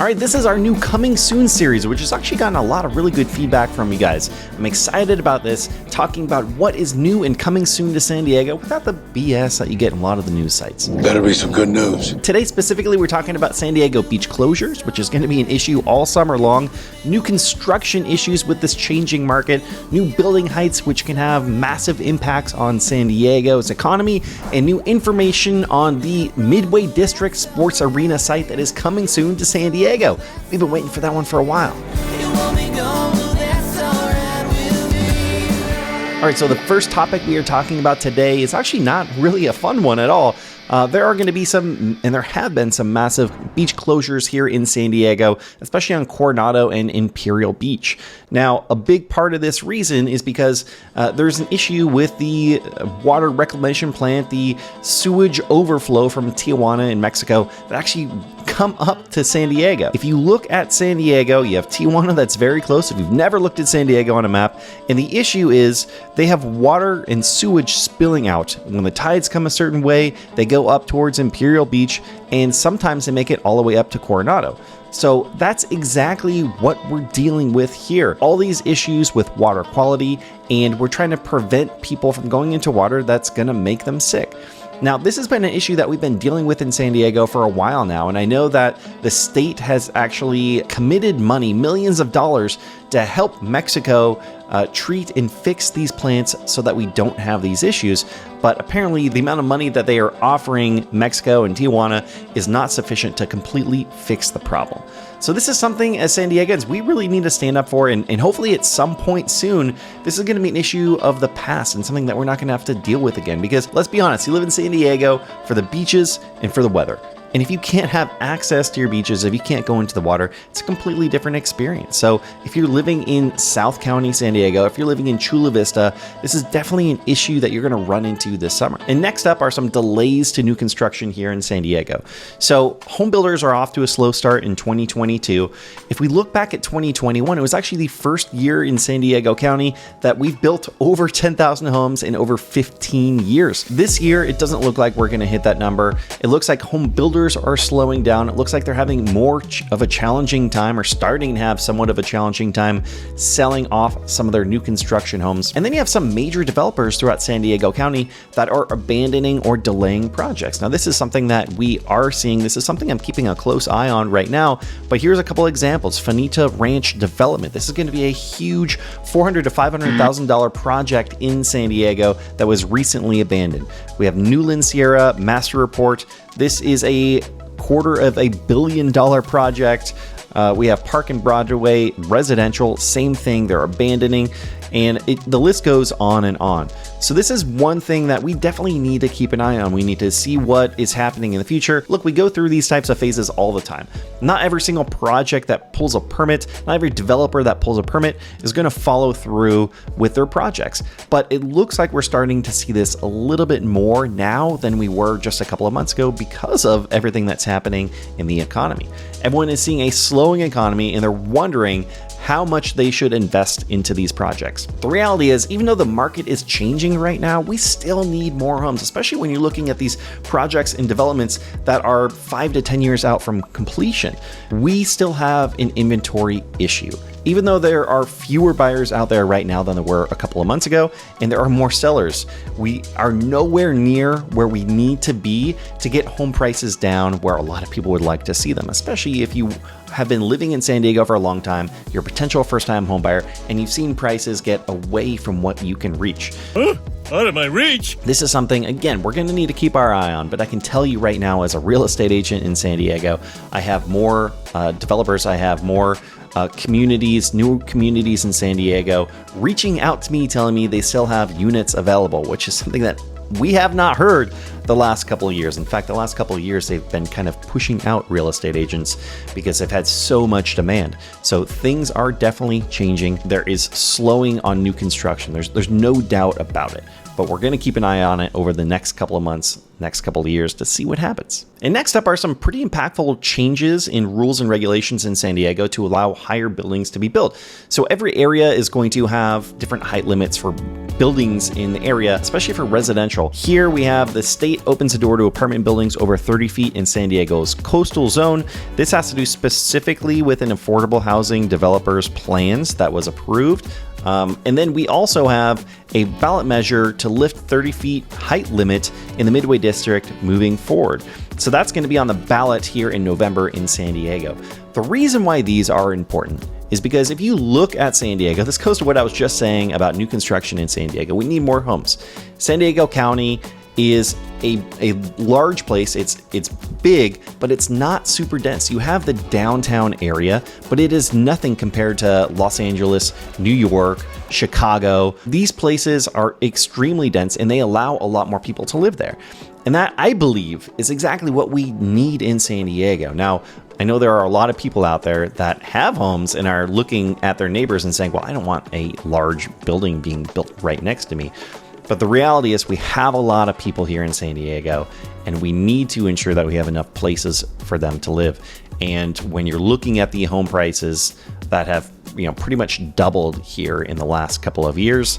All right, this is our new Coming Soon series, which has actually gotten a lot of really good feedback from you guys. I'm excited about this, talking about what is new and coming soon to San Diego without the BS that you get in a lot of the news sites. Better be some good news. Today, specifically, we're talking about San Diego beach closures, which is going to be an issue all summer long, new construction issues with this changing market, new building heights, which can have massive impacts on San Diego's economy, and new information on the Midway District Sports Arena site that is coming soon to San Diego. We've been waiting for that one for a while. All right, so the first topic we are talking about today is actually not really a fun one at all. There are going to be some, and there have been some massive beach closures here in San Diego, especially on Coronado and Imperial Beach. Now, a big part of this reason is because there's an issue with the water reclamation plant, the sewage overflow from Tijuana in Mexico that actually come up to San Diego. If you look at San Diego, you have Tijuana that's very close. If you've never looked at San Diego on a map, and the issue is they have water and sewage spilling out. When the tides come a certain way, they go up towards Imperial Beach, and sometimes they make it all the way up to Coronado. So that's exactly what we're dealing with here. All these issues with water quality, and we're trying to prevent people from going into water that's going to make them sick. Now, this has been an issue that we've been dealing with in San Diego for a while now, and I know that the state has actually committed money, millions of dollars, to help Mexico treat and fix these plants so that we don't have these issues. But apparently the amount of money that they are offering Mexico and Tijuana is not sufficient to completely fix the problem. So this is something as San Diegans we really need to stand up for, and hopefully at some point soon, this is going to be an issue of the past and something that we're not going to have to deal with again. Because let's be honest, you live in San Diego for the beaches and for the weather. And if you can't have access to your beaches, if you can't go into the water, it's a completely different experience. So if you're living in South County, San Diego, if you're living in Chula Vista, this is definitely an issue that you're going to run into this summer. And next up are some delays to new construction here in San Diego. So home builders are off to a slow start in 2022. If we look back at 2021, it was actually the first year in San Diego County that we've built over 10,000 homes in over 15 years. This year, it doesn't look like we're going to hit that number. It looks like home builders are slowing down. It looks like they're having more of a challenging time, or starting to have somewhat of a challenging time, selling off some of their new construction homes. And then you have some major developers throughout San Diego County that are abandoning or delaying projects. Now, this is something that we are seeing. This is something I'm keeping a close eye on right now. But here's a couple examples. Finita Ranch Development. This is going to be a huge $400,000 to $500,000 project in San Diego that was recently abandoned. We have Newland Sierra Master Report. This is a $250 million project. We have Park and Broadway Residential, same thing, they're abandoning, and the list goes on and on. So this is one thing that we definitely need to keep an eye on. We need to see what is happening in the future. Look, we go through these types of phases all the time. Not every single project that pulls a permit, not every developer that pulls a permit is going to follow through with their projects. But it looks like we're starting to see this a little bit more now than we were just a couple of months ago because of everything that's happening in the economy. Everyone is seeing a slowing economy, and they're wondering how much they should invest into these projects. The reality is, even though the market is changing right now, we still need more homes, especially when you're looking at these projects and developments that are 5 to 10 years out from completion. We still have an inventory issue. Even though there are fewer buyers out there right now than there were a couple of months ago, and there are more sellers, we are nowhere near where we need to be to get home prices down where a lot of people would like to see them, especially if you have been living in San Diego for a long time, you're a potential first-time home buyer, and you've seen prices get away from what you can reach. Out of my reach. This is something, again, we're going to need to keep our eye on, but I can tell you right now, as a real estate agent in San Diego, I have more developers, I have more communities, new communities in San Diego reaching out to me, telling me they still have units available, which is something that we have not heard the last couple of years. In fact, the last couple of years, they've been kind of pushing out real estate agents because they've had so much demand. So things are definitely changing. There is slowing on new construction. There's no doubt about it. But we're going to keep an eye on it over the next couple of months, next couple of years to see what happens. And next up are some pretty impactful changes in rules and regulations in San Diego to allow higher buildings to be built. So every area is going to have different height limits for buildings in the area, especially for residential. Here we have the state opens the door to apartment buildings over 30 feet in San Diego's coastal zone. This has to do specifically with an affordable housing developer's plans that was approved. And then we also have a ballot measure to lift 30 feet height limit in the Midway District moving forward. So that's going to be on the ballot here in November in San Diego. The reason why these are important is because if you look at San Diego, this goes to what I was just saying about new construction in San Diego. We need more homes. San Diego County is a large place. It's big, but it's not super dense. You have the downtown area, but it is nothing compared to Los Angeles, New York, Chicago. These places are extremely dense and they allow a lot more people to live there. And that, I believe, is exactly what we need in San Diego. Now, I know there are a lot of people out there that have homes and are looking at their neighbors and saying, well, I don't want a large building being built right next to me. But the reality is we have a lot of people here in San Diego, and we need to ensure that we have enough places for them to live. And when you're looking at the home prices that have, pretty much doubled here in the last couple of years,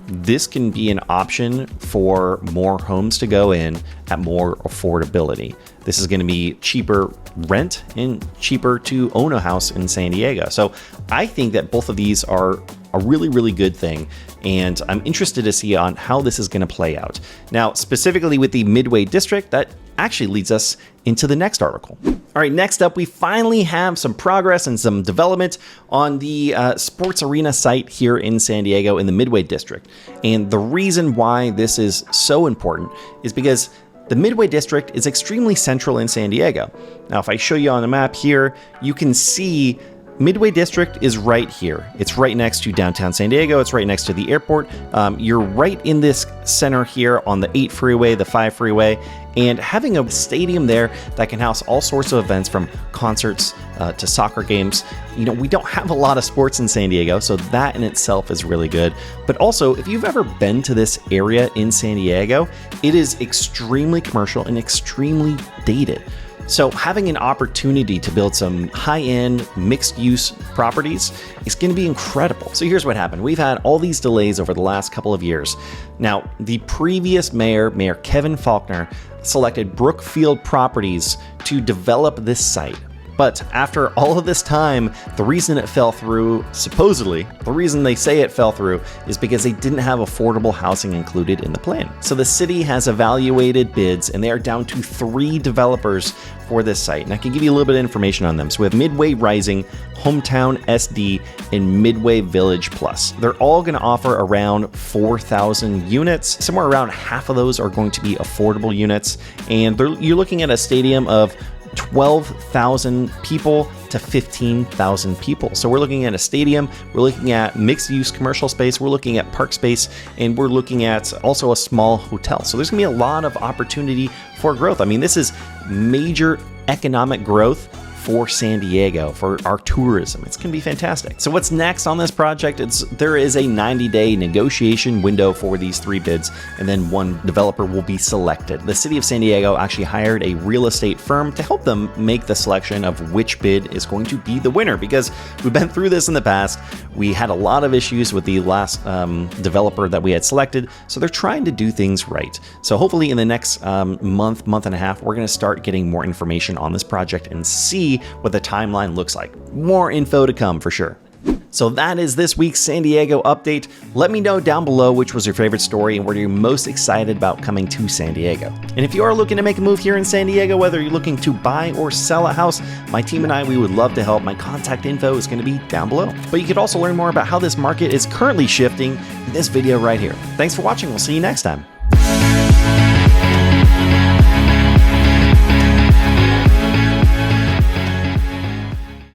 this can be an option for more homes to go in at more affordability. This is going to be cheaper rent and cheaper to own a house in San Diego. So I think that both of these are a really, really good thing. And I'm interested to see on how this is going to play out. Now, specifically with the Midway District, that actually leads us into the next article. All right, next up, we finally have some progress and some development on the sports arena site here in San Diego in the Midway District. And the reason why this is so important is because the Midway District is extremely central in San Diego. Now, if I show you on the map here, you can see Midway District is right here. It's right next to downtown San Diego. It's right next to the airport. You're right in this center here on the 8 freeway, the 5 freeway, and having a stadium there that can house all sorts of events from concerts to soccer games. We don't have a lot of sports in San Diego, so that in itself is really good. But also, if you've ever been to this area in San Diego, it is extremely commercial and extremely dated. So having an opportunity to build some high-end mixed-use properties is going to be incredible. So here's what happened. We've had all these delays over the last couple of years. Now, the previous mayor, Mayor Kevin Faulkner, selected Brookfield Properties to develop this site. But after all of this time, the reason it fell through, supposedly, the reason they say it fell through is because they didn't have affordable housing included in the plan. So the city has evaluated bids and they are down to 3 developers for this site. And I can give you a little bit of information on them. So we have Midway Rising, Hometown SD, and Midway Village Plus. They're all going to offer around 4,000 units. Somewhere around half of those are going to be affordable units. And you're looking at a stadium of 12,000 people to 15,000 people. So we're looking at a stadium, we're looking at mixed-use commercial space, we're looking at park space, and we're looking at also a small hotel. So there's going to be a lot of opportunity for growth. I mean, this is major economic growth for San Diego, for our tourism. It's going to be fantastic. So what's next on this project? There is a 90-day negotiation window for these 3 bids, and then one developer will be selected. The city of San Diego actually hired a real estate firm to help them make the selection of which bid is going to be the winner, because we've been through this in the past. We had a lot of issues with the last developer that we had selected, so they're trying to do things right. So hopefully in the next month and a half, we're going to start getting more information on this project and see what the timeline looks like. More info to come for sure. So that is this week's San Diego update. Let me know down below which was your favorite story and what you're most excited about coming to San Diego. And if you are looking to make a move here in San Diego, whether you're looking to buy or sell a house, my team and I, we would love to help. My contact info is going to be down below. But you could also learn more about how this market is currently shifting in this video right here. Thanks for watching. We'll see you next time.